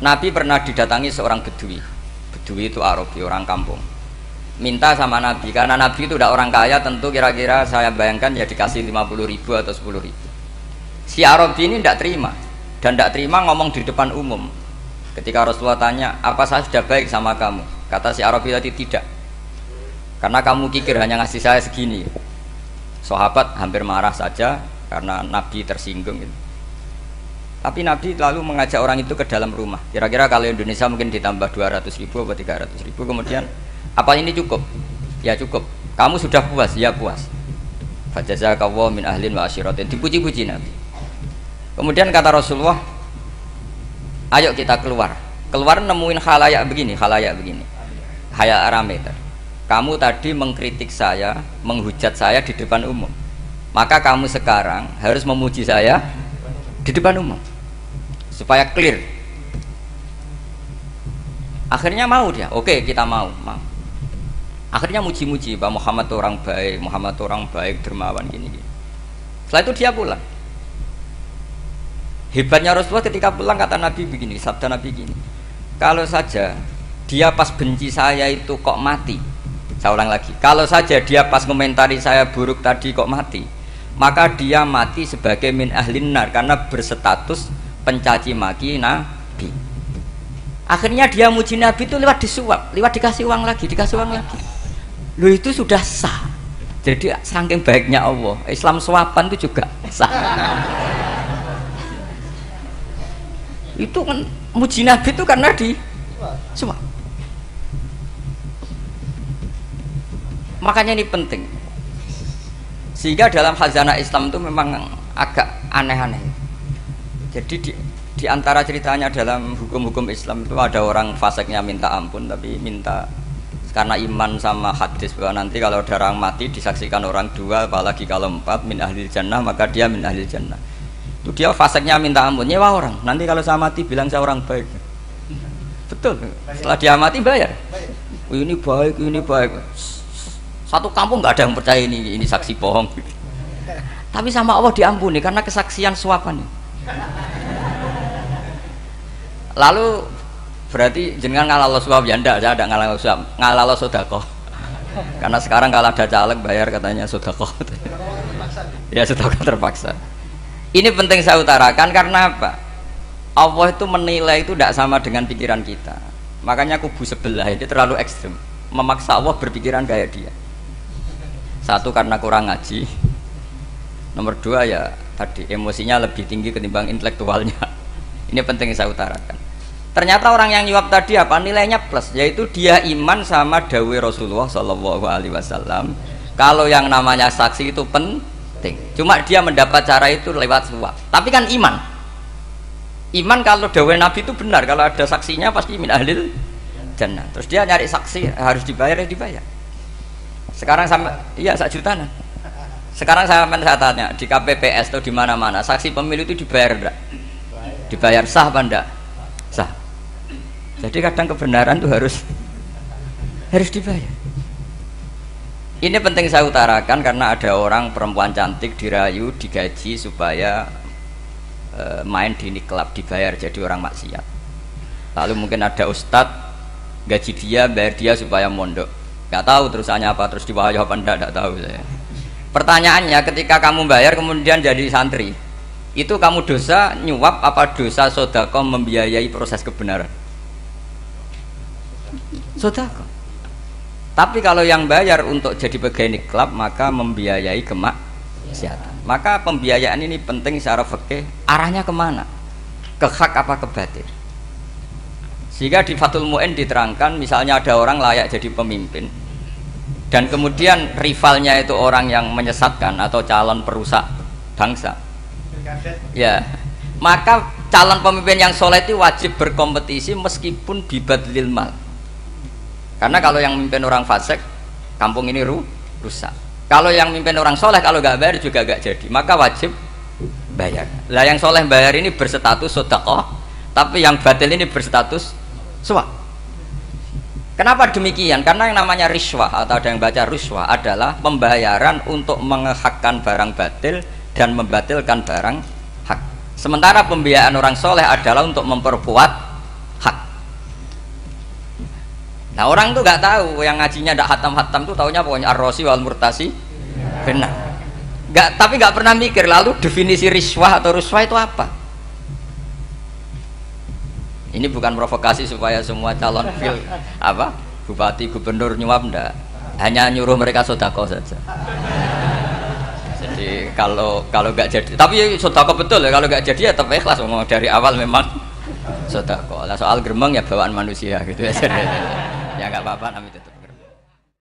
Nabi pernah didatangi seorang bedui. Bedui itu Arabi, orang kampung. Minta sama Nabi, karena Nabi itu udah orang kaya, tentu kira-kira saya bayangkan ya dikasih 50.000 atau 10.000. Si Arabi ini tidak terima, dan tidak terima ngomong di depan umum. Ketika Rasulullah tanya, apa saya sudah baik sama kamu? Kata si Arabi tadi, tidak, karena kamu kikir hanya ngasih saya segini. Sahabat hampir marah saja karena Nabi tersinggung gitu. Tapi Nabi lalu mengajak orang itu ke dalam rumah. Kira-kira kalau Indonesia mungkin ditambah 200.000 atau 300.000. Kemudian, apa ini cukup? Ya cukup. Kamu sudah puas? Ya puas. Fajazakallahu min ahlin wa asyiratin. Dipuji-puji Nabi. Kemudian kata Rasulullah, ayo kita keluar. Keluar nemuin khalayak begini. Khalayak rame. Kamu tadi mengkritik saya, menghujat saya di depan umum. Maka kamu sekarang harus memuji saya di depan umum supaya clear. Akhirnya mau dia, oke kita mau. Akhirnya muji-muji bahwa Muhammad orang baik, dermawan gini. Setelah itu dia pulang. Hebatnya Rasulullah ketika pulang, kata Nabi begini, sabda Nabi begini, kalau saja dia pas benci saya itu kok mati, saya ulang lagi, kalau saja dia pas komentari saya buruk tadi kok mati, maka dia mati sebagai min ahlin nar, karena berstatus pencaci maki Nabi. Akhirnya dia muji Nabi itu lewat disuap, lewat dikasih uang lagi. Loh itu sudah sah. Jadi saking baiknya Allah, Islam suapan itu juga sah. Itu kan muji Nabi itu karena disuap. Makanya ini penting. Sehingga dalam khazanah Islam itu memang agak aneh-aneh. Jadi di antara ceritanya dalam hukum-hukum Islam itu ada orang fasiknya minta ampun, tapi minta karena iman sama hadis bahwa nanti kalau ada orang mati disaksikan orang dua, apalagi kalau 4 min ahlil jannah, maka dia min ahlil jannah. Itu dia fasiknya minta ampun, nyewa orang. Nanti kalau saya mati bilang saya orang baik. Betul. Setelah dia mati bayar. Oh, ini baik. Satu kampung nggak ada yang percaya ini saksi bohong. Tapi sama Allah diampuni karena kesaksian suapan. Lalu berarti jenengan ngalalo suap ya? Enggak, saya ada ngalalo suap, ngalalo sedekah. Karena sekarang kalau ada caleg bayar katanya sedekah. Ya sedekah terpaksa. Ini penting saya utarakan karena apa? Allah itu menilai itu tidak sama dengan pikiran kita. Makanya kubu sebelah ini terlalu ekstrim, memaksa Allah berpikiran kayak dia. Satu karena kurang ngaji, nomor dua ya tadi emosinya lebih tinggi ketimbang intelektualnya. Ini penting saya utarakan. Ternyata orang yang nyuap tadi apa nilainya plus, yaitu dia iman sama dawuh Rasulullah Shallallahu Alaihi Wasallam. Kalau yang namanya saksi itu penting, cuma dia mendapat cara itu lewat suap. Tapi kan iman kalau dawuh Nabi itu benar, kalau ada saksinya pasti min ahlil jannah. Terus dia nyari saksi harus dibayar, Sekarang sama, iya 1 juta nah. Sekarang saya tanya di KPPS atau di mana-mana, saksi pemilu itu dibayar enggak? Dibayar sah apa enggak? Sah. Jadi kadang kebenaran itu harus dibayar. Ini penting saya utarakan karena ada orang perempuan cantik dirayu, digaji supaya main di klub, dibayar jadi orang maksiat. Lalu mungkin ada ustadz gaji dia, bayar dia supaya mondok. Nggak tahu terusannya apa, terus diwayo apa enggak tahu saya. Pertanyaannya, ketika kamu bayar kemudian jadi santri, itu kamu dosa nyuap apa dosa sodako membiayai proses kebenaran? Sodako. Tapi kalau yang bayar untuk jadi pegawai klub maka membiayai kemaksiatan. Maka pembiayaan ini penting secara fikih, arahnya kemana? Ke hak apa ke batil? Sehingga di Fathul Mu'in diterangkan, misalnya ada orang layak jadi pemimpin dan kemudian rivalnya itu orang yang menyesatkan atau calon perusak bangsa, ya maka calon pemimpin yang soleh itu wajib berkompetisi meskipun bibadlil mal. Karena kalau yang memimpin orang fasik, kampung ini rusak. Kalau yang memimpin orang soleh, kalau nggak bayar juga nggak jadi, maka wajib bayar. Lah yang soleh bayar ini berstatus sedekah, tapi yang batil ini berstatus suap. Kenapa demikian? Karena yang namanya riswah atau ada yang baca ruswah adalah pembayaran untuk mengehakkan barang batil dan membatilkan barang hak. Sementara pembiayaan orang soleh adalah untuk memperkuat Nah orang tuh nggak tahu, yang ngajinya ndak hatam-hatam tuh taunya pokoknya ar-rosi wal murtasi benar. Tapi nggak pernah mikir lalu definisi riswah atau ruswah itu apa. Ini bukan provokasi supaya semua calon bupati gubernur nyuap, ndak, hanya nyuruh mereka sodako saja. Jadi kalau nggak jadi, tapi sodako betul ya, kalau nggak jadi ya tetap ikhlas, ngomong dari awal memang sodako. Lah soal gremeng ya bawaan manusia gitu ya. Ya nggak apa-apa, namanya itu.